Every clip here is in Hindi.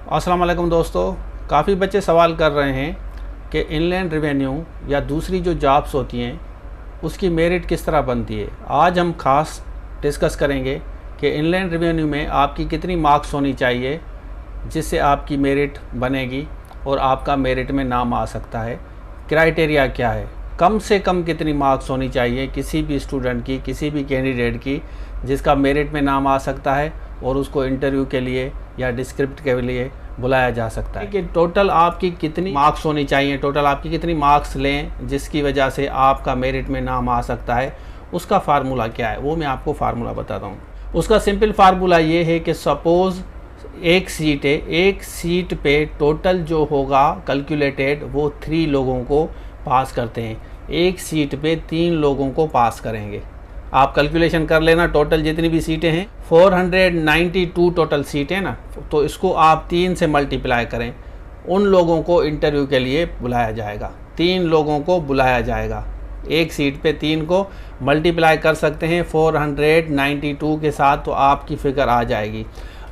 अस्सलाम वालेकुम दोस्तों, काफ़ी बच्चे सवाल कर रहे हैं कि इनलैंड रेवेन्यू या दूसरी जो जॉब्स होती हैं उसकी मेरिट किस तरह बनती है। आज हम खास डिस्कस करेंगे कि इनलैंड रेवेन्यू में आपकी कितनी मार्क्स होनी चाहिए जिससे आपकी मेरिट बनेगी और आपका मेरिट में नाम आ सकता है। क्राइटेरिया क्या है, कम से कम कितनी मार्क्स होनी चाहिए किसी भी स्टूडेंट की, किसी भी कैंडिडेट की जिसका मेरिट में नाम आ सकता है और उसको इंटरव्यू के लिए या डिस्क्रिप्ट के लिए बुलाया जा सकता है। कि टोटल आपकी कितनी मार्क्स होनी चाहिए, टोटल आपकी कितनी मार्क्स लें जिसकी वजह से आपका मेरिट में नाम आ सकता है, उसका फार्मूला क्या है वो मैं आपको फार्मूला बताता हूँ। उसका सिंपल फार्मूला ये है कि सपोज़ एक सीट है, एक सीट पे टोटल जो होगा कैलकुलेटेड वो 3 लोगों को पास करते हैं। एक सीट पे 3 लोगों को पास करेंगे। आप कैलकुलेशन कर लेना, टोटल जितनी भी सीटें हैं 492 टोटल सीटें ना, तो इसको आप 3 से मल्टीप्लाई करें। उन लोगों को इंटरव्यू के लिए बुलाया जाएगा, 3 लोगों को बुलाया जाएगा। एक सीट पे 3 को मल्टीप्लाई कर सकते हैं 492 के साथ, तो आपकी फिगर आ जाएगी।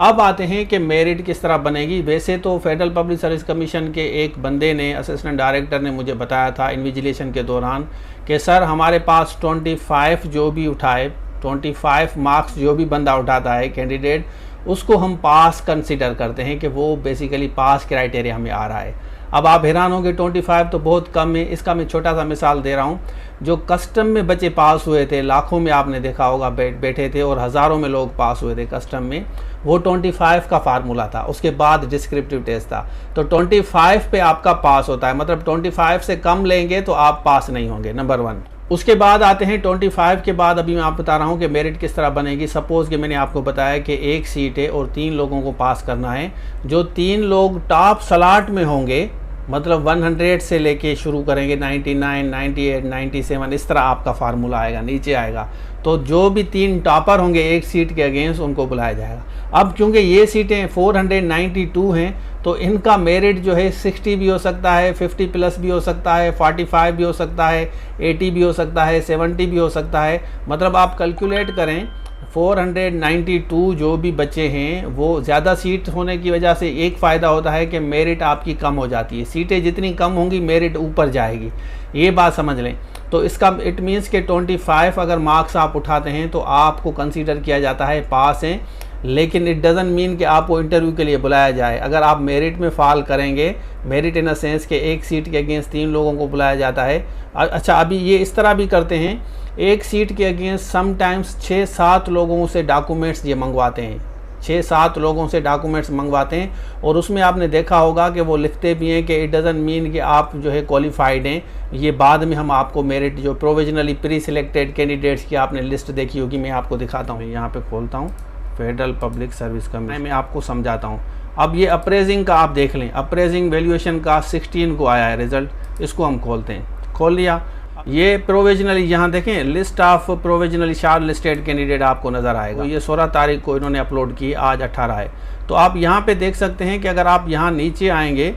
अब आते हैं कि मेरिट किस तरह बनेगी। वैसे तो फेडरल पब्लिक सर्विस कमीशन के एक बंदे ने, असिस्टेंट डायरेक्टर ने मुझे बताया था इन्विजिलेशन के दौरान कि सर हमारे पास 25 जो भी उठाए, 25 मार्क्स जो भी बंदा उठाता है कैंडिडेट, उसको हम पास कंसिडर करते हैं कि वो बेसिकली पास क्राइटेरिया में आ रहा है। अब आप हैरान होंगे 25 तो बहुत कम है। इसका मैं छोटा सा मिसाल दे रहा हूँ। जो कस्टम में बच्चे पास हुए थे, लाखों में आपने देखा होगा बैठे थे और हज़ारों में लोग पास हुए थे कस्टम में, वो 25 का फार्मूला था। उसके बाद डिस्क्रिप्टिव टेस्ट था। तो 25 पे आपका पास होता है, मतलब 25 से कम लेंगे तो आप पास नहीं होंगे, नंबर 1। उसके बाद आते हैं 25 के बाद, अभी मैं आपको बता रहा हूँ कि मेरिट किस तरह बनेगी। सपोज़ कि मैंने आपको बताया कि एक सीट है और 3 लोगों को पास करना है। जो 3 लोग टॉप स्लॉट में होंगे, मतलब 100 से लेके शुरू करेंगे 99, 98, 97, इस तरह आपका फार्मूला आएगा, नीचे आएगा। तो जो भी 3 टॉपर होंगे एक सीट के अगेंस्ट, उनको बुलाया जाएगा। अब क्योंकि ये सीटें 492 हैं तो इनका मेरिट जो है 60 भी हो सकता है, 50 प्लस भी हो सकता है, 45 भी हो सकता है, 80 भी हो सकता है, 70 भी हो सकता है। मतलब आप कैलकुलेट करें 492 जो भी बच्चे हैं, वो ज़्यादा सीट होने की वजह से एक फ़ायदा होता है कि मेरिट आपकी कम हो जाती है। सीटें जितनी कम होंगी मेरिट ऊपर जाएगी, ये बात समझ लें। तो इसका इट मीन्स के 25 अगर मार्क्स आप उठाते हैं तो आपको कंसीडर किया जाता है पास हैं, लेकिन इट डज़ंट मीन कि आपको इंटरव्यू के लिए बुलाया जाए। अगर आप मेरिट में फॉल करेंगे, मेरिट इन अ सेंस के एक सीट के अगेंस्ट 3 लोगों को बुलाया जाता है। अच्छा, अभी ये इस तरह भी करते हैं, एक सीट के अगेंस्ट समटाइम्स 6-7 लोगों से डॉक्यूमेंट्स ये मंगवाते हैं, 6-7 लोगों से डॉक्यूमेंट्स मंगवाते हैं। और उसमें आपने देखा होगा कि वो लिखते भी हैं कि इट डज़ंट मीन कि आप जो है क्वालिफाइड हैं। ये बाद में हम आपको मेरिट जो प्रोविजनली प्री सिलेक्टेड कैंडिडेट्स की आपने लिस्ट देखी होगी, मैं आपको दिखाता हूँ। यहाँ पे खोलता हूँ फेडरल पब्लिक सर्विस कमीशन, मैं आपको समझाता हूँ। अब ये अप्रेजिंग का आप देख लें, अप्रेजिंग वैल्यूएशन का 16 को आया है रिज़ल्ट। इसको हम खोलते हैं, खोल लिया। ये प्रोविजनली यहाँ देखें, list of provisionally short listed candidate आपको नज़र आएगा। ये 16 तारीख को इन्होंने अपलोड की, आज 18 है। तो आप यहाँ पे देख सकते हैं कि अगर आप यहाँ नीचे आएंगे,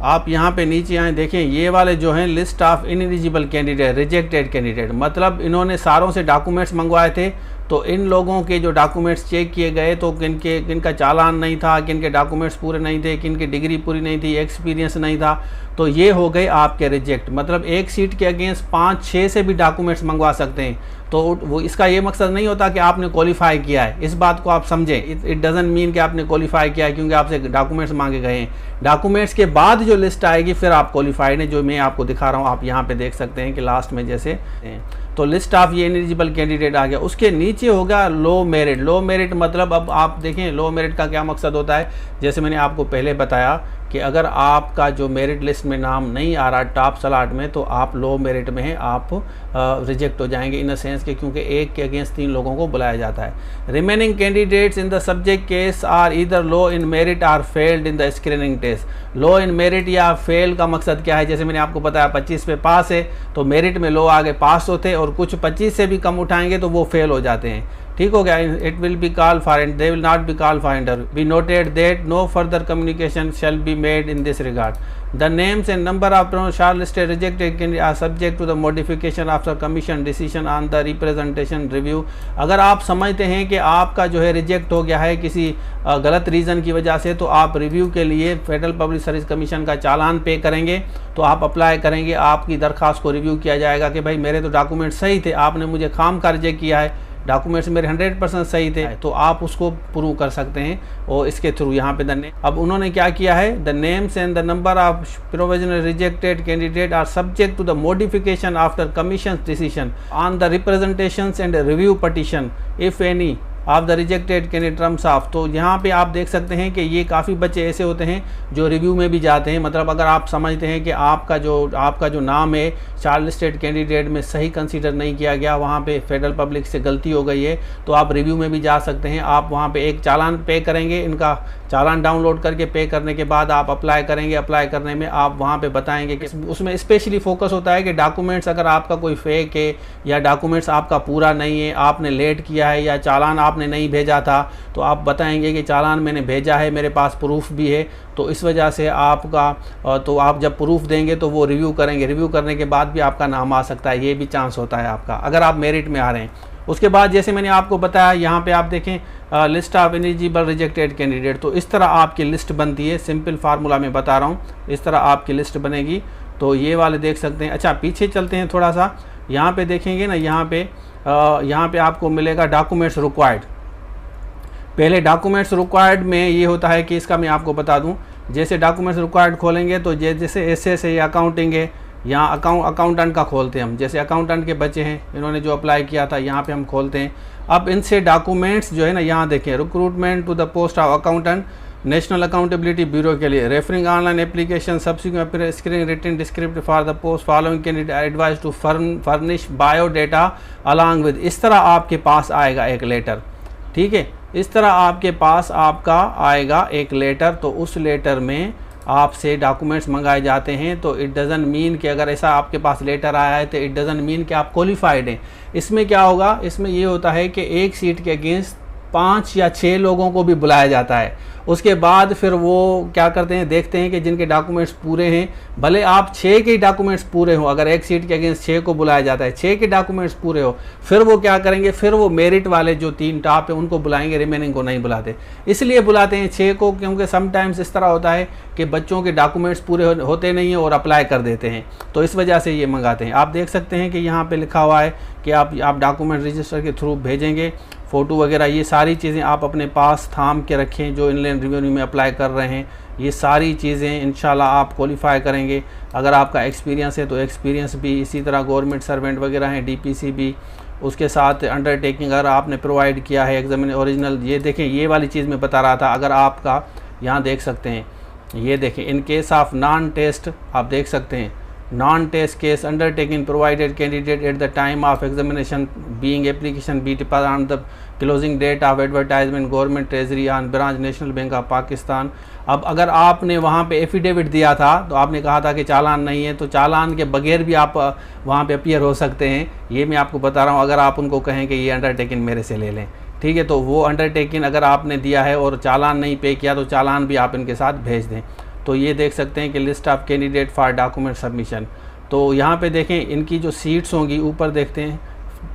आप यहाँ पे नीचे आए, देखें ये वाले जो हैं list of ineligible candidate, rejected candidate, मतलब इन्होंने सारों से डॉक्यूमेंट्स मंगवाए थे। तो इन लोगों के जो डॉक्यूमेंट्स चेक किए गए तो किनका चालान नहीं था, किनके डॉक्यूमेंट्स पूरे नहीं थे, किनकी डिग्री पूरी नहीं थी, एक्सपीरियंस नहीं था, तो ये हो गए आपके रिजेक्ट। मतलब एक सीट के अगेंस्ट 5-6 से भी डॉक्यूमेंट्स मंगवा सकते हैं। तो वो इसका ये मकसद नहीं होता कि आपने क्वालिफाई किया है, इस बात को आप समझें। इट डज़ंट मीन कि आपने क्वालिफाई किया है क्योंकि आपसे डॉक्यूमेंट्स मांगे गए हैं। डॉक्यूमेंट्स के बाद जो लिस्ट आएगी फिर आप क्वालिफाइड हैं, जो मैं आपको दिखा रहा हूँ। आप यहाँ पे देख सकते हैं कि लास्ट में जैसे तो लिस्ट ऑफ ये इनएलिजिबल कैंडिडेट आ गया। उसके नीचे होगा लो मेरिट। लो मेरिट मतलब अब आप देखें लो मेरिट का क्या मकसद होता है। जैसे मैंने आपको पहले बताया कि अगर आपका जो मेरिट लिस्ट में नाम नहीं आ रहा टॉप स्लॉट में, तो आप लो मेरिट में हैं, आप रिजेक्ट हो जाएंगे इन द सेंस के, क्योंकि एक के अगेंस्ट 3 लोगों को बुलाया जाता है। Remaining candidates in the subject case are either low in merit or failed in the screening test. Low in merit या फेल का मकसद क्या है, जैसे मैंने आपको बताया 25 पे पास है तो मेरिट में लो आगे पास होते हैं, और कुछ 25 से भी कम उठाएंगे तो वो फेल हो जाते हैं। ठीक हो गया, it will be call for they will not be call for interview, be noted that no further communication shall be made in this regard, the names and number of shortlisted rejected candidate are subject to the modification after commission decision on the representation review. अगर आप समझते हैं कि आपका जो है रिजेक्ट हो गया है किसी गलत रीज़न की वजह से, तो आप रिव्यू के लिए फेडरल पब्लिक सर्विस कमीशन का चालान पे करेंगे, तो आप अप्लाई करेंगे, आपकी दरख्वास्त को रिव्यू किया जाएगा कि भाई मेरे तो डॉक्यूमेंट सही थे, आपने मुझे खाम का रिजेक्ट किया है, डॉक्यूमेंट्स मेरे 100% सही थे, तो आप उसको प्रूव कर सकते हैं और इसके थ्रू यहाँ पे अब उन्होंने क्या किया है, the names and the number of provisional rejected candidate are subject to the modification after commission decision on the representations and review petition if any of the rejected candidate terms of. तो यहाँ पे आप देख सकते हैं कि ये काफ़ी बच्चे ऐसे होते हैं जो रिव्यू में भी जाते हैं, मतलब अगर आप समझते हैं कि आपका जो नाम है शॉर्ट लिस्टेड कैंडिडेट में सही कंसीडर नहीं किया गया, वहाँ पे फेडरल पब्लिक से गलती हो गई है, तो आप रिव्यू में भी जा सकते हैं। आप वहाँ पे एक चालान पे करेंगे, इनका चालान डाउनलोड करके पे करने के बाद आप अप्लाई करेंगे, अप्लाई करने में आप वहाँ पे बताएंगे कि उसमें स्पेशली फोकस होता है कि डॉक्यूमेंट्स अगर आपका कोई फेक है या डॉक्यूमेंट्स आपका पूरा नहीं है, आपने लेट किया है या चालान आपने नहीं भेजा था, तो आप बताएंगे कि चालान मैंने भेजा है, मेरे पास प्रूफ भी है, तो इस वजह से आपका तो आप जब प्रूफ देंगे तो वो रिव्यू करेंगे, रिव्यू करने के बाद भी आपका नाम आ सकता है, ये भी चांस होता है आपका अगर आप मेरिट में आ रहे हैं। उसके बाद जैसे मैंने आपको बताया यहाँ पे आप देखें list of eligible rejected candidate, तो इस तरह आपकी लिस्ट बनती है, सिंपल फार्मूला में बता रहा हूँ, इस तरह आपकी लिस्ट बनेगी। तो ये वाले देख सकते हैं। अच्छा पीछे चलते हैं थोड़ा सा, यहाँ पे देखेंगे ना, यहाँ पे आपको मिलेगा डॉक्यूमेंट्स रिक्वायर्ड। पहले डॉक्यूमेंट्स रिक्वायर्ड में ये होता है कि इसका मैं आपको बता दूं, जैसे डॉक्यूमेंट्स रिक्वायर्ड खोलेंगे तो जैसे एसएस है या अकाउंटिंग है, यहाँ अकाउंटेंट का खोलते हैं हम, जैसे अकाउंटेंट के बच्चे हैं, इन्होंने जो अप्लाई किया था यहाँ पे हम खोलते हैं। अब इनसे डॉक्यूमेंट्स जो है ना, यहाँ देखें, recruitment to the post of accountant national accountability bureau के लिए, referring online application subsequent screening written descript for the post following candidate advise to furnish biodata along with, इस तरह आपके पास आएगा एक लेटर, ठीक है, इस तरह आपके पास आपका आएगा एक लेटर। तो उस लेटर में आपसे डॉक्यूमेंट्स मंगाए जाते हैं। तो इट डज़न मीन कि अगर ऐसा आपके पास लेटर आया है तो इट डज़न मीन कि आप क्वालिफाइड हैं। इसमें क्या होगा, इसमें ये होता है कि एक सीट के अगेंस्ट 5 या 6 लोगों को भी बुलाया जाता है। उसके बाद फिर वो क्या करते हैं, देखते हैं कि जिनके डॉक्यूमेंट्स पूरे हैं, भले आप 6 के डॉक्यूमेंट्स पूरे हो, अगर एक सीट के अगेंस्ट 6 को बुलाया जाता है, 6 के डॉक्यूमेंट्स पूरे हो, फिर वो क्या करेंगे, फिर वो मेरिट वाले जो 3 टॉप है उनको बुलाएंगे, रिमेनिंग को नहीं बुलाते। इसलिए बुलाते हैं 6 को, क्योंकि समटाइम्स इस तरह होता है कि बच्चों के डॉक्यूमेंट्स पूरे होते नहीं हैं और अप्लाई कर देते हैं, तो इस वजह से ये मंगाते हैं। आप देख सकते हैं कि यहाँ पर लिखा हुआ है कि आप डॉक्यूमेंट रजिस्टर के थ्रू भेजेंगे, फ़ोटो वगैरह, ये सारी चीज़ें आप अपने पास थाम के रखें जो इनलैंड रेवेन्यू में अप्लाई कर रहे हैं। ये सारी चीज़ें इंशाल्लाह आप क्वालिफाई करेंगे। अगर आपका एक्सपीरियंस है तो एक्सपीरियंस भी, इसी तरह गवर्नमेंट सर्वेंट वगैरह हैं, डीपीसी भी, उसके साथ अंडरटेकिंग अगर आपने प्रोवाइड किया है एग्जामिन ओरिजिनल। ये देखें, ये वाली चीज़ मैं बता रहा था, अगर आपका यहाँ देख सकते हैं, ये देखें, in case of non test आप देख सकते हैं, non-test case undertaken provided candidate at the time of examination being application be on the closing date of advertisement government treasury on branch national bank of Pakistan। अब अगर आपने वहाँ पे एफिडेविट दिया था तो आपने कहा था कि चालान नहीं है, तो चालान के बगैर भी आप वहाँ पे अपीयर हो सकते हैं। ये मैं आपको बता रहा हूँ, अगर आप उनको कहें कि ये अंडरटेकिंग मेरे से ले लें, ठीक है, तो वो अंडरटेकिंग अगर आपने दिया है और चालान नहीं पे किया तो चालान भी आप इनके साथ भेज दें। तो ये देख सकते हैं कि list of candidate for document submission. तो यहाँ पे देखें इनकी जो सीट्स होंगी, ऊपर देखते हैं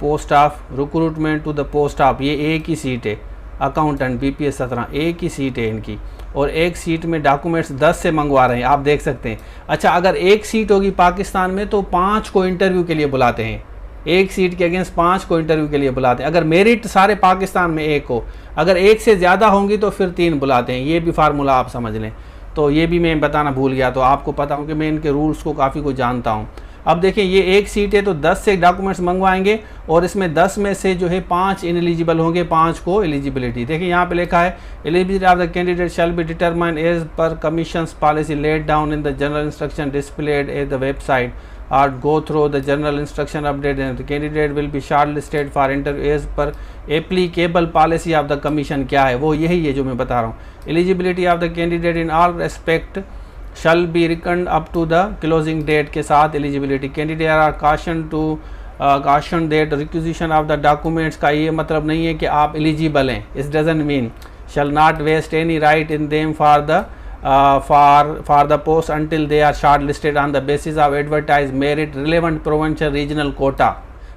post of recruitment to the post of, ये एक ही सीट है, अकाउंटेंट बीपीएस 17 एक ही सीट है इनकी, और एक सीट में डॉक्यूमेंट्स 10 से मंगवा रहे हैं, आप देख सकते हैं। अच्छा, अगर एक सीट होगी पाकिस्तान में तो 5 को इंटरव्यू के लिए बुलाते हैं, एक सीट के अगेंस्ट 5 को इंटरव्यू के लिए बुलाते हैं। अगर मेरिट सारे पाकिस्तान में एक हो, अगर एक से ज़्यादा होंगी तो फिर 3 बुलाते हैं। ये भी फार्मूला आप समझ लें। तो ये भी मैं बताना भूल गया, तो आपको पता हो कि मैं इनके रूल्स को काफ़ी कुछ जानता हूँ। अब देखिए, ये एक सीट है तो 10 से डॉक्यूमेंट्स मंगवाएंगे और इसमें 10 में से जो है 5 इनएलिजिबल होंगे, 5 को एलिजिबिलिटी। देखिए यहाँ पे लिखा है, eligibility of the candidate shall be determined as per commission's policy laid down in the general instruction displayed at the website or go through the general instruction update, and the candidate will be shortlisted for interview as per applicable policy of the commission। क्या है वो, यही है जो मैं बता रहा हूँ। Eligibility of the candidate in all respect shall be reckoned up to the closing date के साथ eligibility। Candidate are cautioned to caution that requisition of the documents का ये मतलब नहीं है कि आप eligible हैं. It doesn't mean shall not waste any right in them for the post until they are shortlisted on the basis of advertised merit relevant provincial regional quota.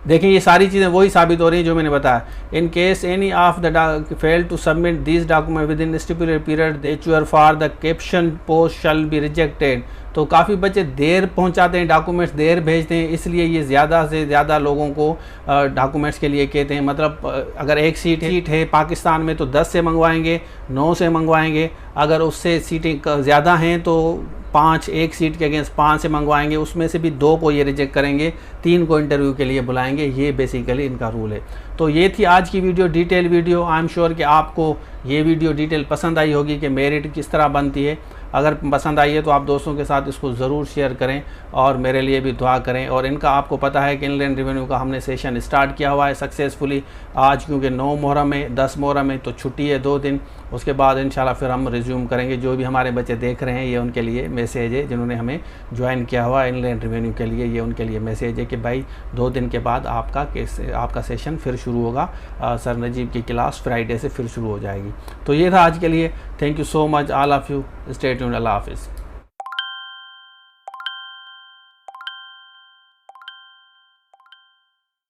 देखिए ये सारी चीज़ें वही साबित हो रही हैं जो मैंने बताया. In case any of the fail to submit this document within stipulated period HUR for the caption post shall be rejected. तो काफ़ी बच्चे देर पहुंचाते हैं, डॉक्यूमेंट्स देर भेजते हैं, इसलिए ये ज़्यादा से ज़्यादा लोगों को डॉक्यूमेंट्स के लिए कहते हैं. मतलब अगर एक सीट है पाकिस्तान में तो 10 से मंगवाएंगे, 9 से मंगवाएंगे. अगर उससे सीटें ज़्यादा हैं तो 5 एक सीट के अगेंस्ट 5 से मंगवाएंगे, उसमें से भी 2 को ये रिजेक्ट करेंगे, 3 को इंटरव्यू के लिए बुलाएंगे. ये बेसिकली इनका रूल है. तो ये थी आज की video, detail video. I am sure कि आपको ये वीडियो डिटेल पसंद आई होगी कि मेरिट किस तरह बनती है. अगर पसंद आई है तो आप दोस्तों के साथ इसको ज़रूर शेयर करें और मेरे लिए भी दुआ करें. और इनका आपको पता है कि इनलैंड रेवेन्यू का हमने सेशन स्टार्ट किया हुआ है सक्सेसफुली आज, क्योंकि 9 मुहर्रम है, 10 मुहर्रम है तो छुट्टी है 2 दिन. उसके बाद इंशाल्लाह फिर हम रिज्यूम करेंगे. जो भी हमारे बच्चे देख रहे हैं ये उनके लिए मैसेज है, जिन्होंने हमें ज्वाइन किया हुआ इनलैंड रेवेन्यू के लिए, ये उनके लिए मैसेज है कि भाई 2 दिन के बाद आपका सेशन फिर शुरू होगा. सर नजीब की क्लास फ्राइडे से फिर शुरू हो जाएगी. तो ये था आज के लिए. Thank you so much all of you. Stay tuned. अल्लाह हाफिज़.